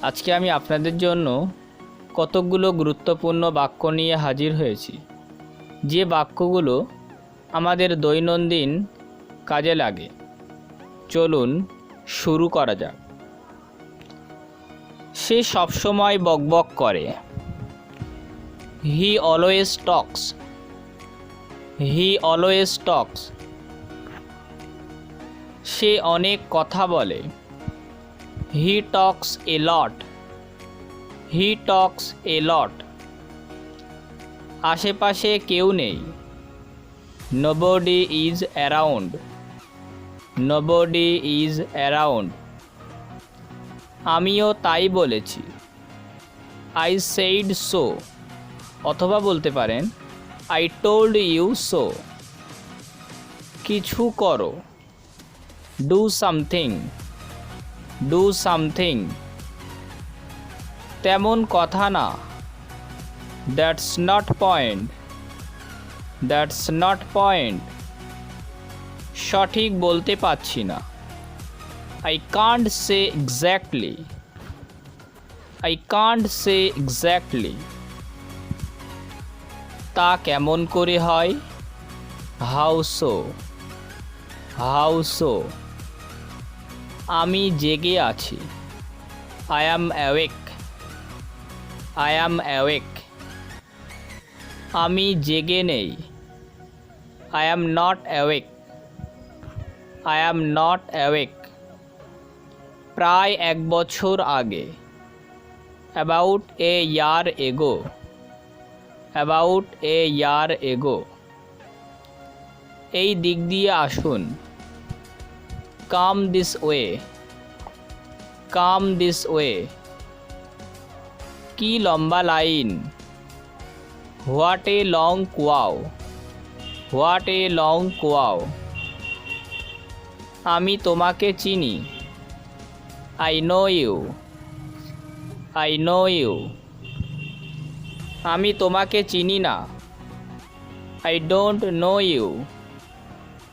আজকে আমি আপনাদের জন্য কতকগুলো গুরুত্বপূর্ণ বাক্য নিয়ে হাজির হয়েছি, যে বাক্যগুলো আমাদের দৈনন্দিন কাজে লাগে। চলুন শুরু করা যাক। সে সবসময় বকবক করে। He always Tux. He always টক্স। সে অনেক কথা বলে। হি টক্স এ লট। হি টক্স এ লট। আশেপাশে কেউ নেই। Nobody is around. Nobody is around. আমিও তাই বলেছি। I said so. অথবা বলতে পারেন আই টোল্ড ইউ সো। কিছু করো। Do something. Do something. তেমন কথা না। That's not point. That's not point. সঠিক বলতে পারছি না। I can't say exactly. I can't say exactly. তা কেমন করে হয়? How so. How so. আমি জেগে আছি। I am awake. I am awake. আমি জেগে নেই। I am not awake. I am not awake. প্রায় এক বছর আগে। অ্যাবাউট এ ইয়ার এগো। অ্যাবাউট এ ইয়ার এগো। এই দিক দিয়ে আসুন। Come this way. Come this way. কি লম্বা লাইন। What a long queue. What a long queue. আমি তোমাকে চিনি। I know you. I know you. আমি তোমাকে চিনি না। I don't know you.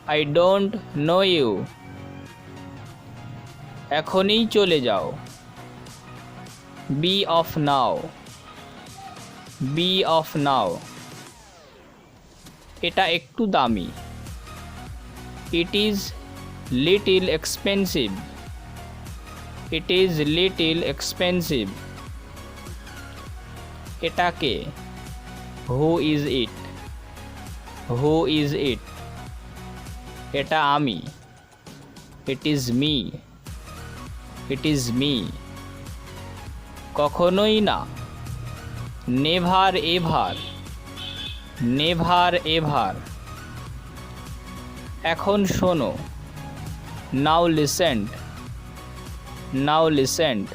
I don't know you. এখনই চলে যাও। Be off now. Be off now. এটা একটু দামি। It is little expensive. It is little expensive. এটাকে। Who is it. Who is it. এটা আমি। It is me. It is me. কখনোই না। Never ever. Never ever. এখন শোনো। Now listen. Now listen.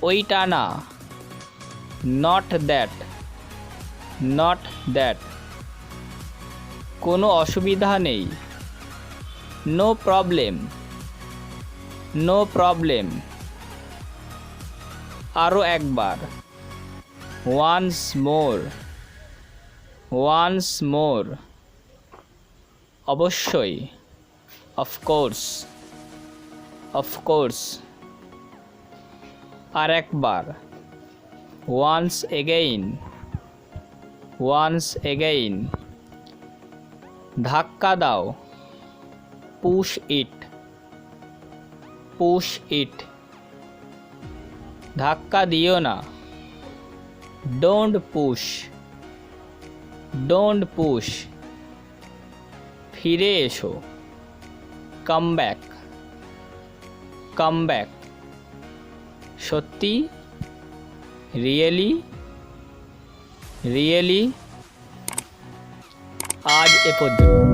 ওইটা না। Not that. Not that. কোনো অসুবিধা নেই। No problem. No problem. আরও একবার। Once more. Once more. অবশ্যই। অফকোর্স। অফকোর্স। আর একবার। Once again. Once again. ধাক্কা দাও। Push it. Push it. ধাক্কা দিও না। Don't push. Don't push. ফিরে এসো। Come back. Come back. সত্যি? রিয়েলি? রিয়েলি? আজ এ পর্যন্ত।